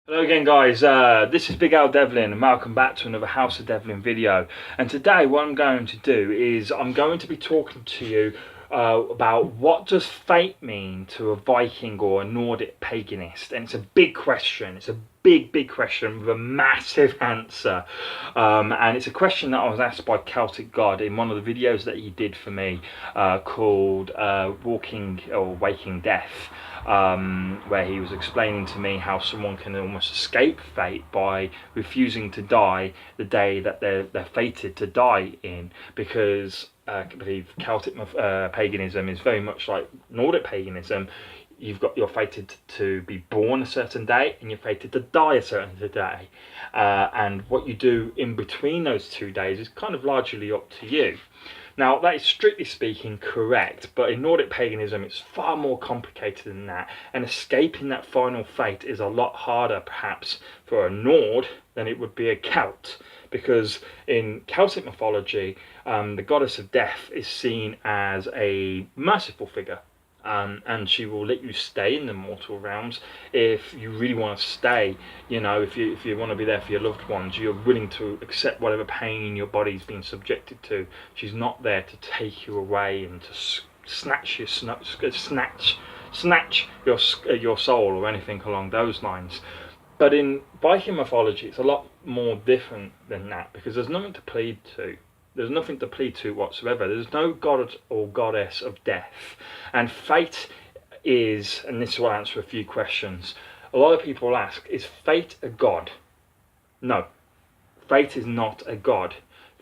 Hello again guys, this is Big Al Devlin and welcome back to another House of Devlin video. And today what I'm going to do is I'm going to be talking to you about what does fate mean to a Viking or a Nordic paganist. And it's a big question, it's a big question with a massive answer. And it's a question that I was asked by Celtic God in one of the videos that he did for me called Walking or Waking Death. Where he was explaining to me how someone can almost escape fate by refusing to die the day that they're fated to die in, because I believe Celtic paganism is very much like Nordic paganism. You're fated to be born a certain day and you're fated to die a certain day, and what you do in between those 2 days is kind of largely up to you. Now, that is strictly speaking correct, but in Nordic paganism it's far more complicated than that, and escaping that final fate is a lot harder perhaps for a Nord than it would be a Celt, because in Celtic mythology the goddess of death is seen as a merciful figure. And she will let you stay in the mortal realms if you really want to stay. You know, if you want to be there for your loved ones, you're willing to accept whatever pain your body's been subjected to. She's not there to take you away and to snatch your soul or anything along those lines. But in Viking mythology, it's a lot more different than that, because there's nothing to plead to. There's nothing to plead to whatsoever. There's no god or goddess of death. And fate is, and this will answer a few questions. A lot of people ask, is fate a god? No, fate is not a god.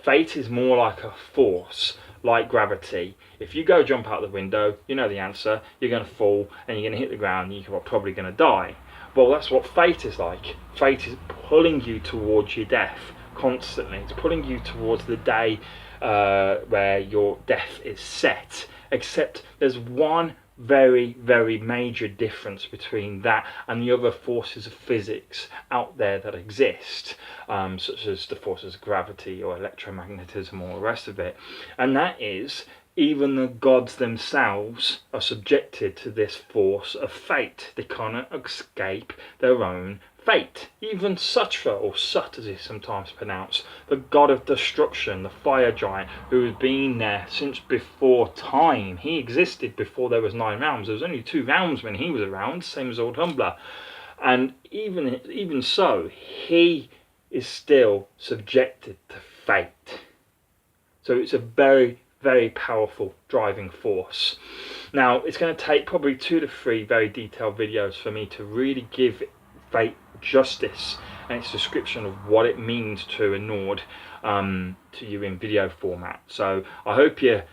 Fate is more like a force, like gravity. If you go jump out the window, you know the answer. You're going to fall and you're going to hit the ground and you're probably going to die. Well, that's what fate is like. Fate is pulling you towards your death. Constantly, it's pulling you towards the day where your death is set, except there's one very major difference between that and the other forces of physics out there that exist, such as the forces of gravity or electromagnetism or the rest of it, and that is even the gods themselves are subjected to this force of fate. They cannot escape their own fate. Even Sutra, or Sut as it's sometimes pronounced, the god of destruction, the fire giant, who has been there since before time. He existed before there was 9 realms. There was only 2 realms when he was around, same as old Humbler. And even so, he is still subjected to fate. So it's a very powerful driving force. Now, it's going to take probably 2 to 3 very detailed videos for me to really give fate justice and its description of what it means to a Nord to you in video format. So I hope you're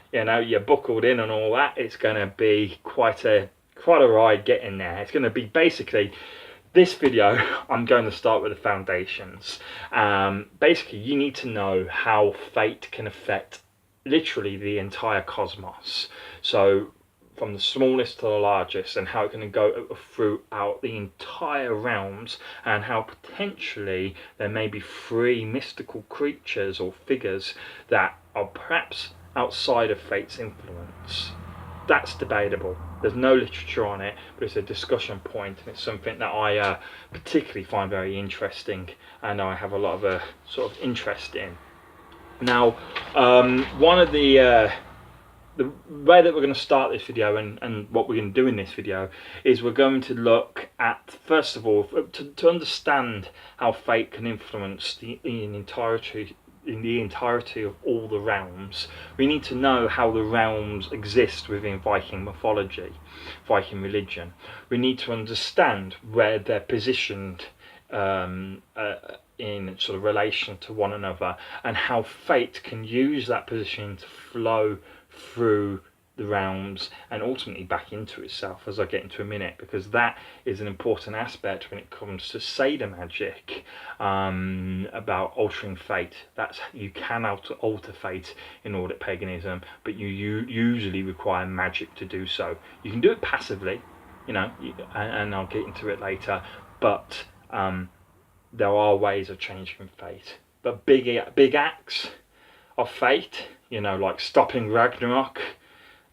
buckled in and all that. It's going to be quite a ride getting there. It's going to be basically this video. I'm going to start with the foundations. Basically, you need to know how fate can affect literally the entire cosmos. So from the smallest to the largest, and how it can go throughout the entire realms, and how potentially there may be 3 mystical creatures or figures that are perhaps outside of fate's influence. That's debatable. There's no literature on it, but it's a discussion point, and it's something that I particularly find very interesting, and I have a lot of sort of interest in. Now, one of the way that we're going to start this video and what we're going to do in this video is we're going to look at, first of all, to understand how fate can influence the entirety of all the realms. We need to know how the realms exist within Viking mythology, Viking religion. We need to understand where they're positioned in sort of relation to one another, and how fate can use that position to flow through the realms and ultimately back into itself, as I get into a minute, because that is an important aspect when it comes to Seder magic, about altering fate. That's, you can alter fate in Nordic paganism, but you usually require magic to do so. You can do it passively, and I'll get into it later, but there are ways of changing fate. But big acts of fate, like stopping Ragnarok,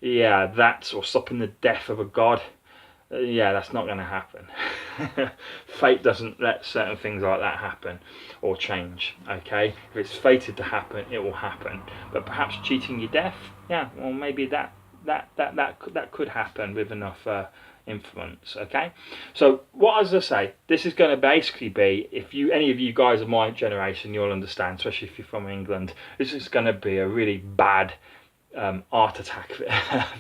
or stopping the death of a god, Yeah, that's not going to happen. Fate doesn't let certain things like that happen or change. Okay, if it's fated to happen, it will happen. But perhaps cheating your death, yeah, well maybe that could happen with enough influence. Okay, so what, as I say, this is going to basically be, if you any of you guys of my generation, you'll understand, especially if you're from England, this is going to be a really bad art attack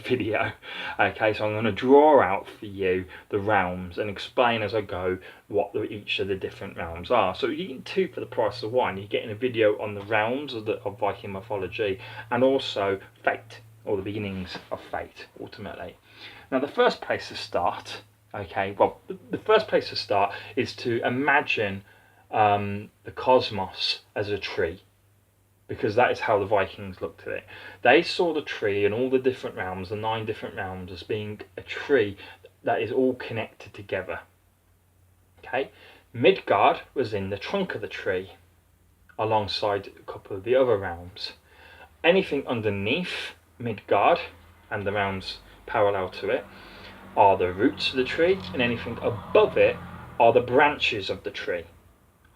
video. Okay, so I'm going to draw out for you the realms and explain as I go what each of the different realms are. So you're getting two for the price of one. You're getting a video on the realms of Viking mythology, and also fate, or the beginnings of fate, ultimately. Now the first place to start, okay, well the first place to start is to imagine the cosmos as a tree, because that is how the Vikings looked at it. They saw the tree and all the different realms, the 9 different realms, as being a tree that is all connected together. Okay, Midgard was in the trunk of the tree, alongside a couple of the other realms. Anything underneath Midgard and the realms parallel to it are the roots of the tree, and anything above it are the branches of the tree,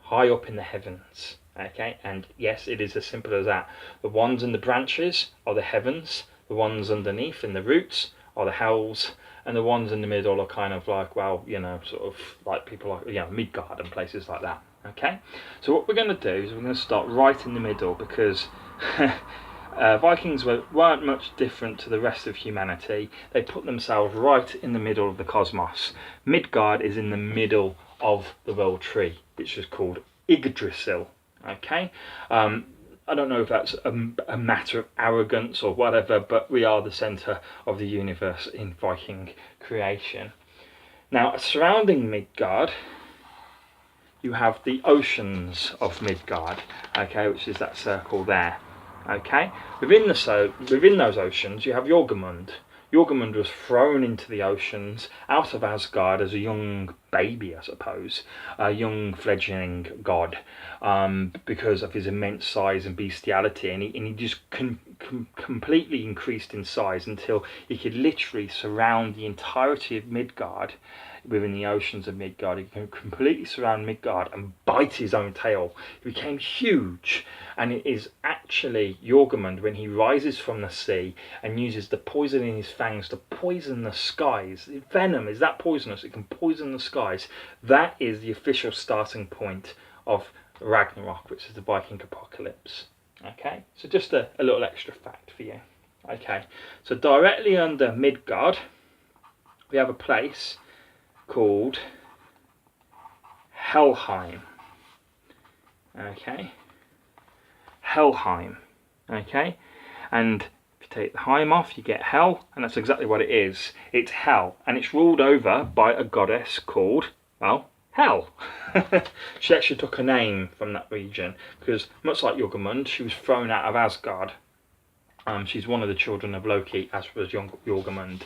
high up in the heavens. Okay, and yes, it is as simple as that. The ones in the branches are the heavens, the ones underneath in the roots are the hells, and the ones in the middle are kind of like, well, you know, sort of like people like, you know, Midgard and places like that. Okay, so what we're going to do is we're going to start right in the middle, because Vikings weren't much different to the rest of humanity. They put themselves right in the middle of the cosmos. Midgard is in the middle of the world tree, which is called Yggdrasil. Okay, I don't know if that's a matter of arrogance or whatever, but we are the centre of the universe in Viking creation. Now, surrounding Midgard, you have the oceans of Midgard, okay, which is that circle there. Okay, within those oceans, you have Jormungand. Jormungand was thrown into the oceans out of Asgard as a young baby, I suppose, a young fledgling god, because of his immense size and bestiality, and he just completely increased in size until he could literally surround the entirety of Midgard. Within the oceans of Midgard, he can completely surround Midgard and bite his own tail. He became huge, and it is actually Jormungand, when he rises from the sea and uses the poison in his fangs to poison the skies. Venom is that poisonous, it can poison the skies. That is the official starting point of Ragnarok, which is the Viking apocalypse. Okay, so just a little extra fact for you. Okay, so directly under Midgard, we have a place called Helheim. Okay, Helheim. Okay, and if you take the Heim off, you get Hell, and that's exactly what it is. It's hell, and it's ruled over by a goddess called, well, Hel. She actually took a name from that region, because much like Jormungand, she was thrown out of Asgard. She's one of the children of Loki, as was Jormungand.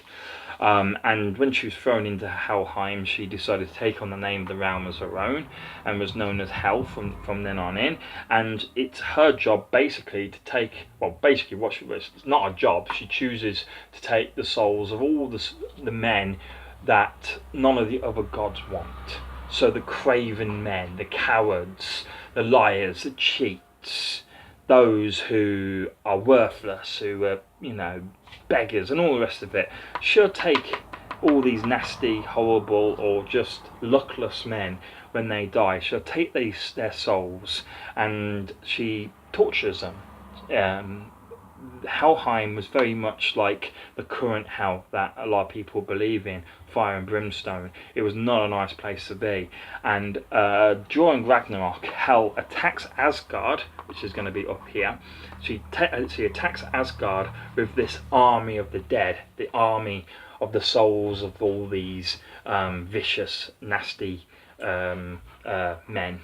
And when she was thrown into Helheim, she decided to take on the name of the realm as her own, and was known as Hel from then on in. And it's her job basically to take, well, basically what she was, it's not a job, she chooses to take the souls of all the men that none of the other gods want. So the craven men, the cowards, the liars, the cheats, those who are worthless, who are, you know, beggars and all the rest of it. She'll take all these nasty, horrible, or just luckless men when they die. She'll take their souls and she tortures them. Helheim was very much like the current hell that a lot of people believe in, fire and brimstone. It was not a nice place to be. And during Ragnarok, Hel attacks Asgard, which is going to be up here. She attacks Asgard with this army of the dead, the army of the souls of all these vicious, nasty men.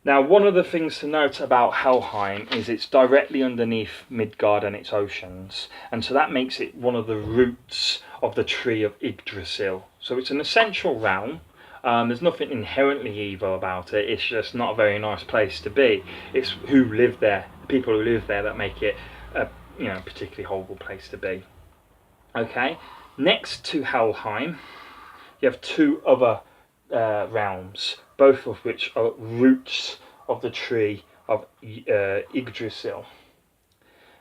Now, one of the things to note about Helheim is it's directly underneath Midgard and its oceans, and so that makes it one of the roots of the tree of Yggdrasil. So it's an essential realm. There's nothing inherently evil about it, it's just not a very nice place to be. It's who live there, the people who live there, that make it a particularly horrible place to be. Okay, next to Helheim, you have two other realms, both of which are roots of the tree of Yggdrasil.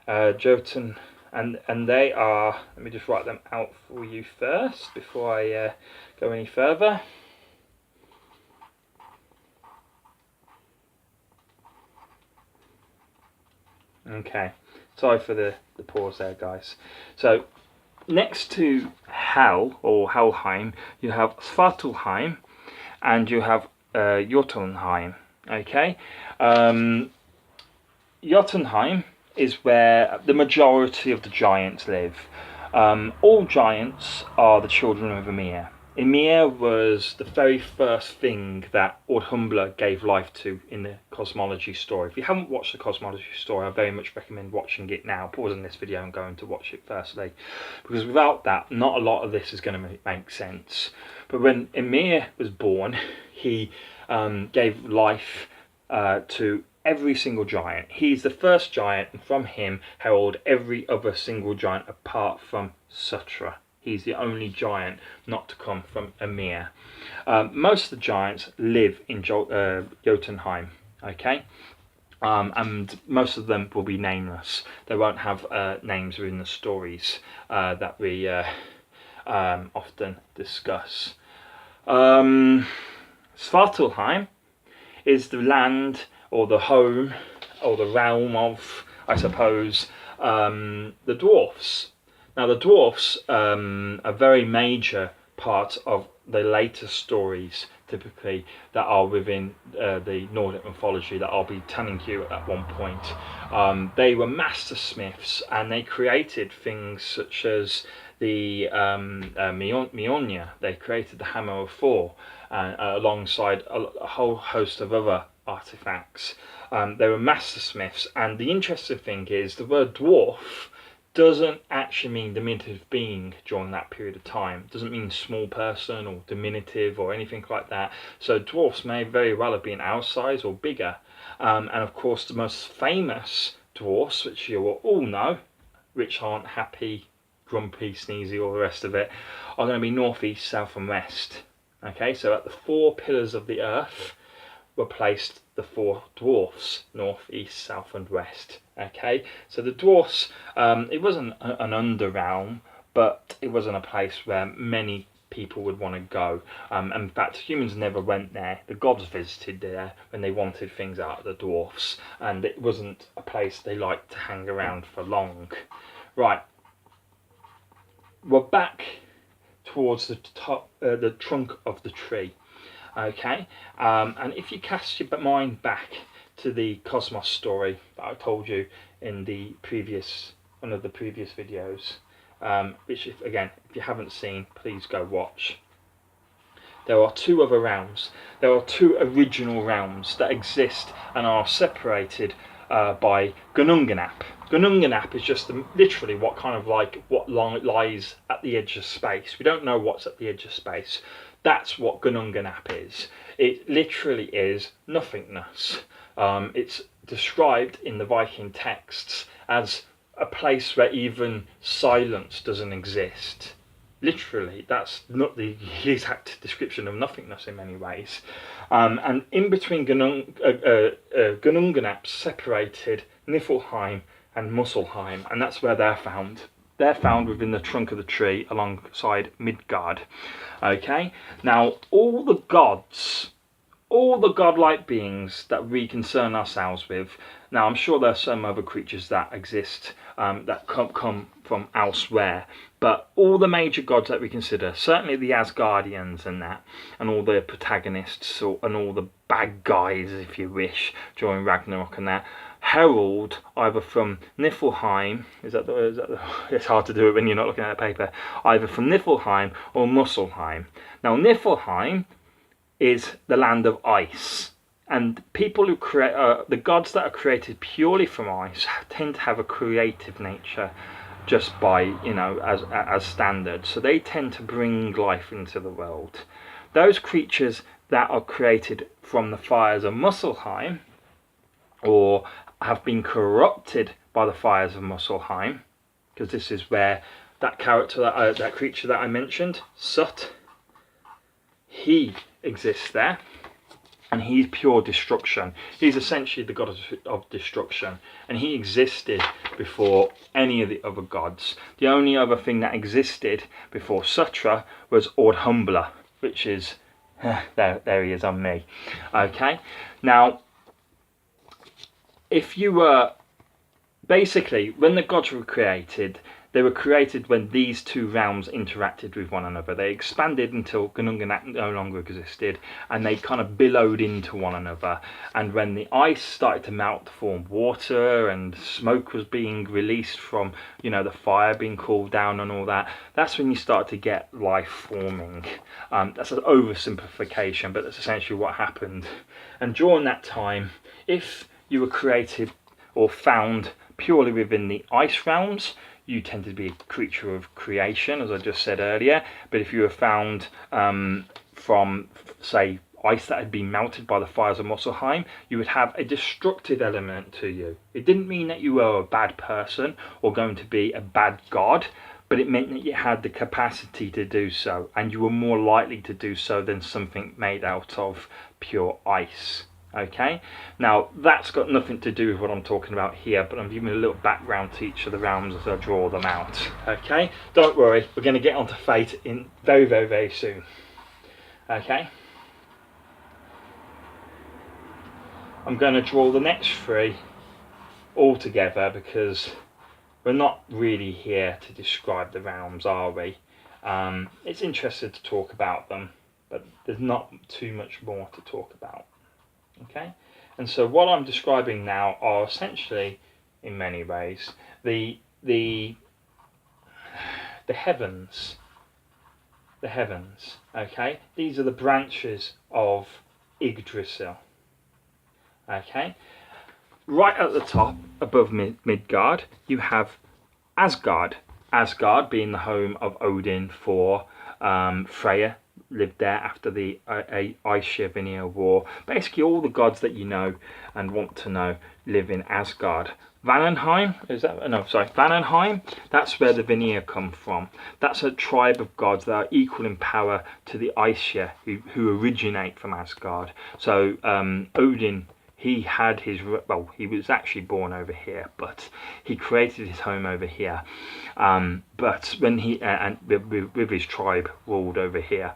Jotun, and they are. Let me just write them out for you first before I go any further. Okay, sorry for the pause there, guys. So next to Hel or Helheim, you have Svartalheim, and you have Jotunheim. Okay, Jotunheim is where the majority of the giants live. All giants are the children of Ymir. Ymir was the very first thing that Orthumbla gave life to in the cosmology story. If you haven't watched the cosmology story, I very much recommend watching it now. Pausing this video and going to watch it firstly, because without that, not a lot of this is going to make sense. But when Ymir was born, he gave life to every single giant. He's the first giant, and from him herald every other single giant apart from Sutra. He's the only giant not to come from Ymir. Most of the giants live in Jotunheim, okay? And most of them will be nameless. They won't have names within the stories that we often discuss. Svartalheim is the land or the home or the realm of, I suppose, the Dwarfs. Now the Dwarfs are a very major part of the later stories, typically, that are within the Nordic mythology that I'll be telling you at one point. They were master smiths, and they created things such as the Mjolnir. They created the Hammer of Thor, alongside a whole host of other artifacts. They were master smiths, and the interesting thing is the word dwarf doesn't actually mean diminutive being during that period of time. It doesn't mean small person or diminutive or anything like that. So dwarfs may very well have been our size or bigger. And of course the most famous dwarfs, which you will all know, which aren't happy, grumpy, sneezy, all the rest of it, are going to be north, east, south and west. Okay, so at the four pillars of the earth were placed the four dwarfs, north, east, south and west. Okay, so the dwarfs, it wasn't an underrealm, but it wasn't a place where many people would want to go. In fact, humans never went there. The gods visited there when they wanted things out of the dwarfs, and it wasn't a place they liked to hang around for long. Right, we're back towards the top, the trunk of the tree. Okay, and if you cast your mind back to the cosmos story that I told you in the one of the previous videos, which if you haven't seen, please go watch. There are two other realms. There are two original realms that exist and are separated by Gununganap. Gununganap is just literally what lies at the edge of space. We don't know what's at the edge of space. That's what Gununganap is. It literally is nothingness. It's described in the Viking texts as a place where even silence doesn't exist. Literally, that's not the exact description of nothingness in many ways. And in between Gununganap separated Niflheim and Muspelheim, and that's where they're found. They're found within the trunk of the tree alongside Midgard. Okay, now all the gods, all the godlike beings that we concern ourselves with, now I'm sure there are some other creatures that exist that come from elsewhere, but all the major gods that we consider, certainly the Asgardians and that, and all the protagonists and all the bad guys, if you wish, during Ragnarok and that, herald either from Niflheim, it's hard to do it when you're not looking at a paper, either from Niflheim or Muspelheim. Now Niflheim is the land of ice, and people who create the gods that are created purely from ice tend to have a creative nature just by, as standard, so they tend to bring life into the world. Those creatures that are created from the fires of Muspelheim, or have been corrupted by the fires of Muspelheim, because this is where that character, that creature that I mentioned, Sut, he exists there, and he's pure destruction. He's essentially the god of destruction, and he existed before any of the other gods. The only other thing that existed before Sutra was Ardhumbla, which is there he is on me. Okay, now if you were basically, when the gods were created, they were created when these two realms interacted with one another. They expanded until Gununganak no longer existed, and they kind of billowed into one another. And when the ice started to melt to form water, and smoke was being released from, the fire being cooled down and all that, that's when you start to get life forming. That's an oversimplification, but that's essentially what happened. And during that time, if you were created or found purely within the ice realms, you tended to be a creature of creation, as I just said earlier. But if you were found from, say, ice that had been melted by the fires of Muspelheim, you would have a destructive element to you. It didn't mean that you were a bad person or going to be a bad god, but it meant that you had the capacity to do so, and you were more likely to do so than something made out of pure ice. Okay, now that's got nothing to do with what I'm talking about here, but I'm giving a little background to each of the realms as I draw them out. Okay, don't worry, we're going to get onto Fate in very, very, very soon. Okay, I'm going to draw the next three all together because we're not really here to describe the realms, are we? It's interesting to talk about them, but there's not too much more to talk about. Okay, and so what I'm describing now are essentially, in many ways, the heavens. The heavens. Okay, these are the branches of Yggdrasil. Okay, right at the top, above Midgard, you have Asgard. Asgard being the home of Odin, Thor, Freya lived there after the Aesir-Vanir War. Basically all the gods that you know and want to know live in Asgard. Vanheim, Vanheim, that's where the Vanir come from. That's a tribe of gods that are equal in power to the Aesir, who originate from Asgard. So Odin, he was actually born over here, but he created his home over here. But when he with his tribe ruled over here,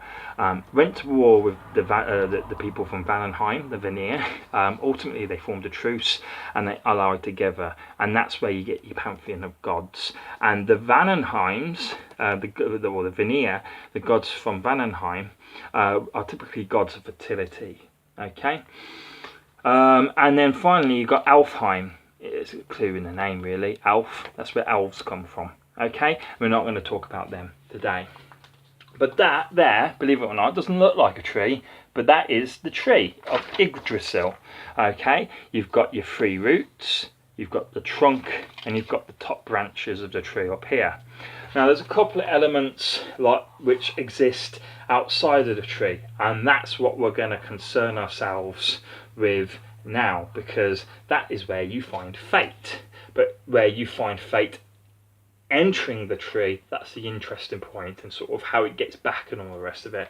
went to war with the people from Vanheim, the Vanir. Ultimately, they formed a truce and they allied together, and that's where you get your pantheon of gods. And the Vanheims, the Vanir, the gods from Vanheim, are typically gods of fertility. Okay. And then finally you've got Alfheim. It's a clue in the name really. Alf, that's where elves come from. Okay, we're not going to talk about them today. But that there, believe it or not, doesn't look like a tree, but that is the tree of Yggdrasil. Okay, you've got your three roots, you've got the trunk, and you've got the top branches of the tree up here. Now there's a couple of elements which exist outside of the tree, and that's what we're going to concern ourselves with now, because that is where you find fate. But where you find fate entering the tree, that's the interesting point, and sort of how it gets back and all the rest of it.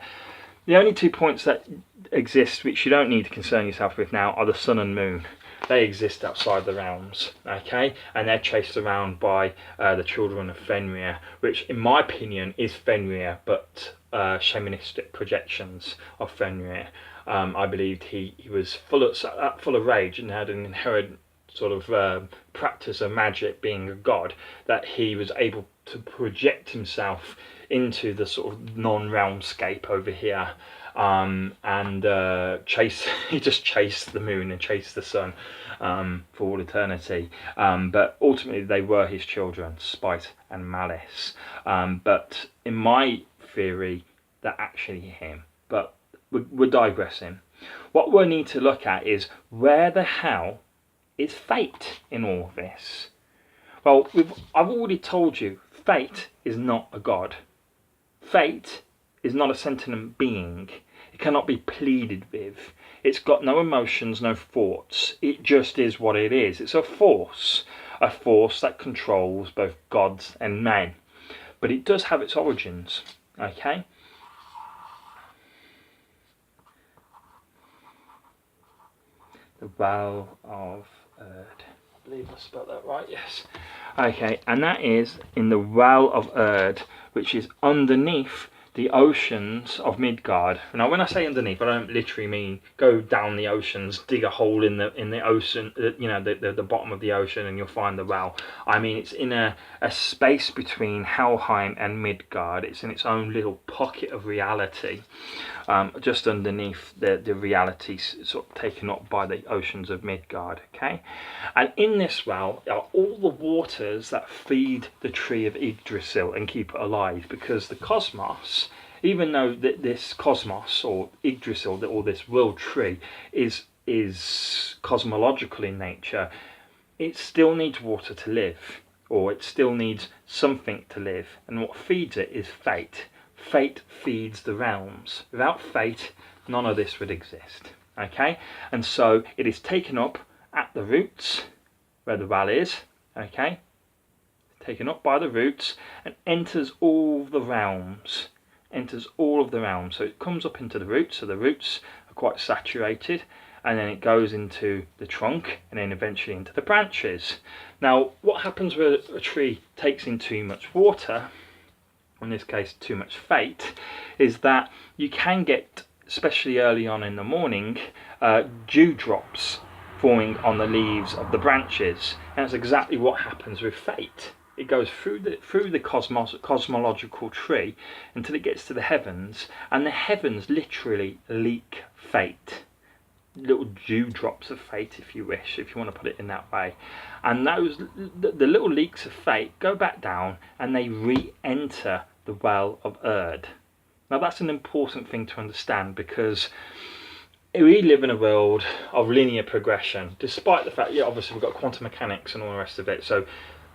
The only 2 points that exist which you don't need to concern yourself with now are the sun and moon. They exist outside the realms, okay, and they're chased around by the children of Fenrir, which in my opinion is Fenrir, but shamanistic projections of Fenrir. I believed he was full of rage and had an inherent sort of practice of magic, being a god, that he was able to project himself into the sort of non-realmscape over here, and he just chased the moon and chased the sun for all eternity. But ultimately they were his children, spite and malice. But in my theory, they're actually him. But we're digressing. What we need to look at is, where the hell is fate in all of this? Well, I've already told you, fate is not a god. Fate is not a sentient being. It cannot be pleaded with. It's got no emotions, no thoughts. It just is what it is. It's a force that controls both gods and men. but it does have its origins. Okay. The Well of Erd. I believe I spelled that right, yes. Okay, and that is in the Well of Erd, which is underneath the oceans of Midgard. Now, when I say underneath, I don't literally mean go down the oceans, dig a hole in the ocean, the bottom of the ocean, and you'll find the well. I mean, it's in a space between Helheim and Midgard. It's in its own little pocket of reality, just underneath the reality sort of taken up by the oceans of Midgard. Okay, and in this well are all the waters that feed the tree of Yggdrasil and keep it alive, because the cosmos, even though this cosmos or Yggdrasil or this world tree is cosmological in nature, it still needs water to live, or it still needs something to live, and what feeds it is fate. Fate feeds the realms. Without fate, none of this would exist. Okay, and so it is taken up at the roots where the well is. Okay, taken up by the roots and enters all the realms. Enters all of the realms. So it comes up into the roots. So the roots are quite saturated, and then it goes into the trunk, and then eventually into the branches. Now, what happens when a tree takes in too much water, in this case too much fate, is that you can get, especially early on in the morning, dewdrops forming on the leaves of the branches, and that's exactly what happens with fate. It goes through the cosmological tree until it gets to the heavens, and the heavens literally leak fate. Little dewdrops of fate, if you wish, if you want to put it in that way. And the little leaks of fate go back down and they re-enter the Well of Erd. Now that's an important thing to understand, because we live in a world of linear progression, despite the fact, obviously we've got quantum mechanics and all the rest of it, so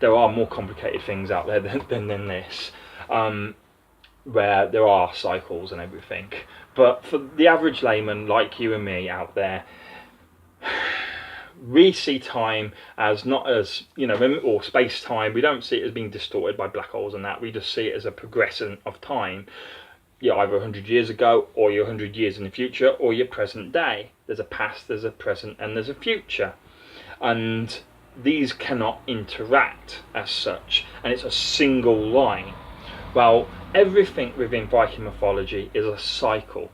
there are more complicated things out there than this, where there are cycles and everything. But for the average layman like you and me out there, we see time as not as, or space time. We don't see it as being distorted by black holes and that. We just see it as a progression of time. You're either 100 years ago, or you're 100 years in the future, or your present day. There's a past, there's a present, and there's a future. And these cannot interact as such, and it's a single line. Well, everything within Viking mythology is a cycle.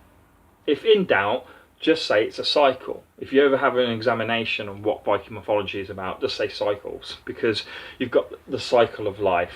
If in doubt, just say it's a cycle. If you ever have an examination on what Viking mythology is about, just say cycles, because you've got the cycle of life.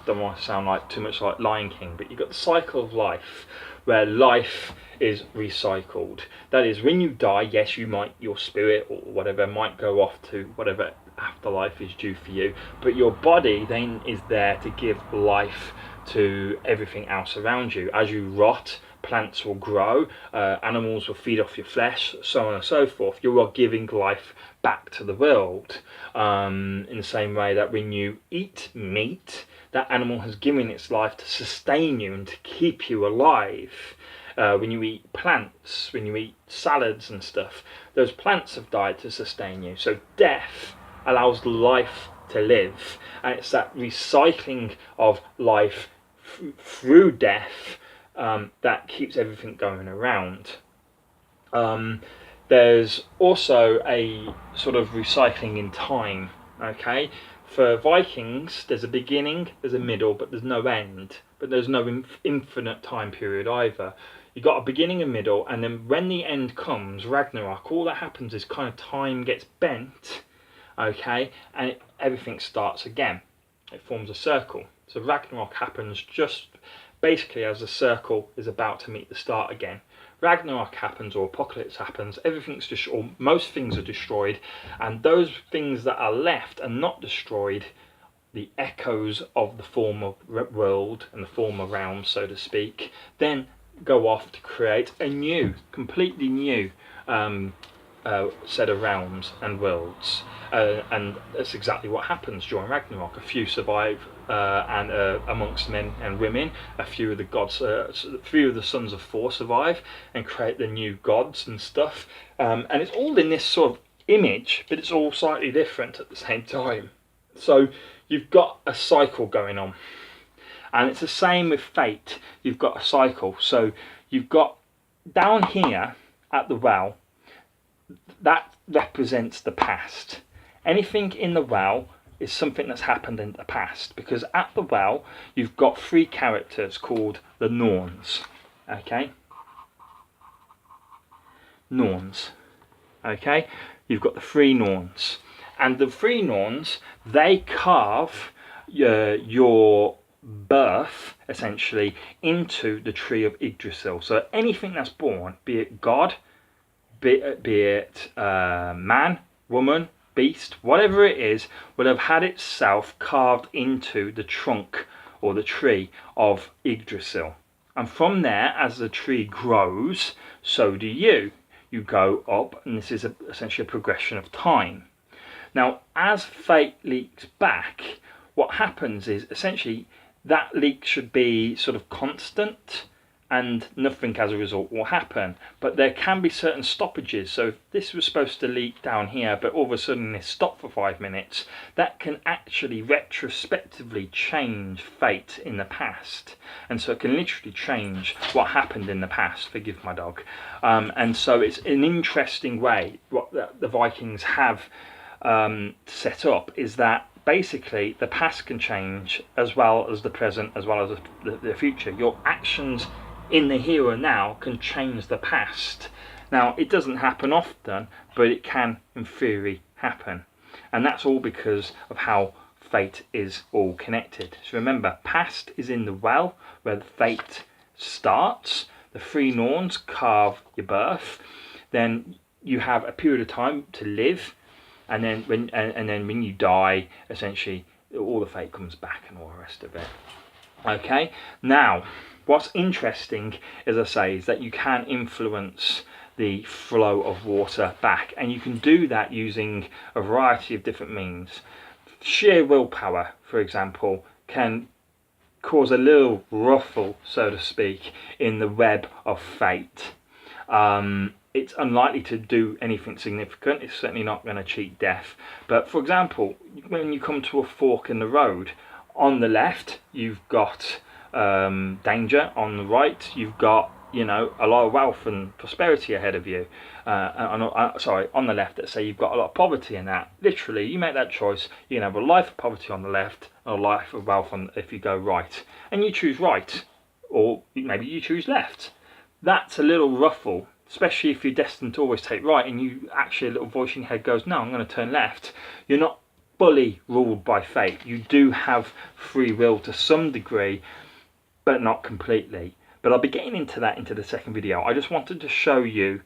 Don't want to sound like too much like Lion King, but you've got the cycle of life, where life is recycled. That is, when you die, yes, your spirit or whatever might go off to whatever afterlife is due for you, but your body then is there to give life to everything else around you. As you rot, plants will grow, animals will feed off your flesh, so on and so forth. You are giving life back to the world, in the same way that when you eat meat, that animal has given its life to sustain you and to keep you alive. When you eat plants, when you eat salads and stuff, those plants have died to sustain you. So death allows life to live, and it's that recycling of life through death that keeps everything going around. There's also a sort of recycling in time. Okay, for Vikings, there's a beginning, there's a middle, but there's no end. But there's no infinite time period either. You've got a beginning, a middle, and then when the end comes, Ragnarok, all that happens is kind of time gets bent, okay, and everything starts again. It forms a circle. So Ragnarok happens just basically as the circle is about to meet the start again. Ragnarok happens, or apocalypse happens, or most things are destroyed, and those things that are left and not destroyed, the echoes of the former world and the former realm, so to speak, then go off to create a new, completely new set of realms and worlds. And that's exactly what happens during Ragnarok. A few survive, and amongst men and women, a few of the gods, a few of the sons of Thor survive and create the new gods and stuff. And it's all in this sort of image, but it's all slightly different at the same time. So you've got a cycle going on, And it's the same with fate. You've got a cycle. So you've got down here at the well, that represents the past. Anything in the well is something that's happened in the past, because at the well you've got three characters called the Norns. Okay, Norns. Okay, you've got the three Norns, and the three Norns, they carve your birth essentially into the tree of Yggdrasil. So anything that's born, be it God, be it man, woman, beast, whatever it is, will have had itself carved into the trunk or the tree of Yggdrasil. And from there, as the tree grows, so do you. You go up, and this is essentially a progression of time. Now, as fate leaks back, what happens is essentially that leak should be sort of constant, and nothing as a result will happen. But there can be certain stoppages. So if this was supposed to leak down here, but all of a sudden this stopped for 5 minutes, that can actually retrospectively change fate in the past. And so it can literally change what happened in the past. Forgive my dog. And so it's an interesting way. What the Vikings have set up is that basically the past can change as well as the present, as well as the future. Your actions in the here and now can change the past. Now, it doesn't happen often, but it can in theory happen, and that's all because of how fate is all connected. So remember, past is in the well where the fate starts. The three Norns carve your birth, then you have a period of time to live, and then when you die, essentially all the fate comes back and all the rest of it. Okay, now what's interesting, as I say, is that you can influence the flow of water back, and you can do that using a variety of different means. Sheer willpower, for example, can cause a little ruffle, so to speak, in the web of fate. It's unlikely to do anything significant. It's certainly not going to cheat death. But for example, when you come to a fork in the road, on the left you've got danger, on the right you've got, you know, a lot of wealth and prosperity ahead of you. Sorry, on the left, let's say you've got a lot of poverty in that. Literally, you make that choice, you can have a life of poverty on the left and a life of wealth if you go right, and you choose right, or maybe you choose left. That's a little ruffle, especially if you're destined to always take right, and you actually, a little voice in your head goes, no, I'm going to turn left. You're not fully ruled by fate. You do have free will to some degree, but not completely. But I'll be getting into that into the second video. I just wanted to show you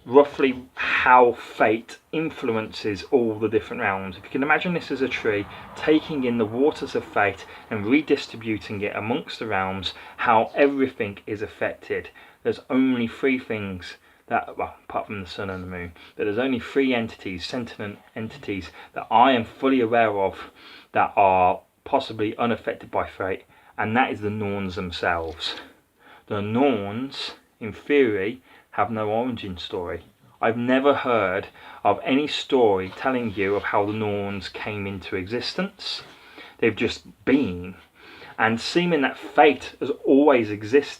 roughly how fate influences all the different realms. If you can imagine this as a tree, taking in the waters of fate and redistributing it amongst the realms, how everything is affected. There's only three things that, well, apart from the sun and the moon, but there's only three entities, sentient entities, that I am fully aware of that are possibly unaffected by fate, and that is the Norns themselves. The Norns, in theory, have no origin story. I've never heard of any story telling you of how the Norns came into existence. They've just been. And seeming that fate has always existed,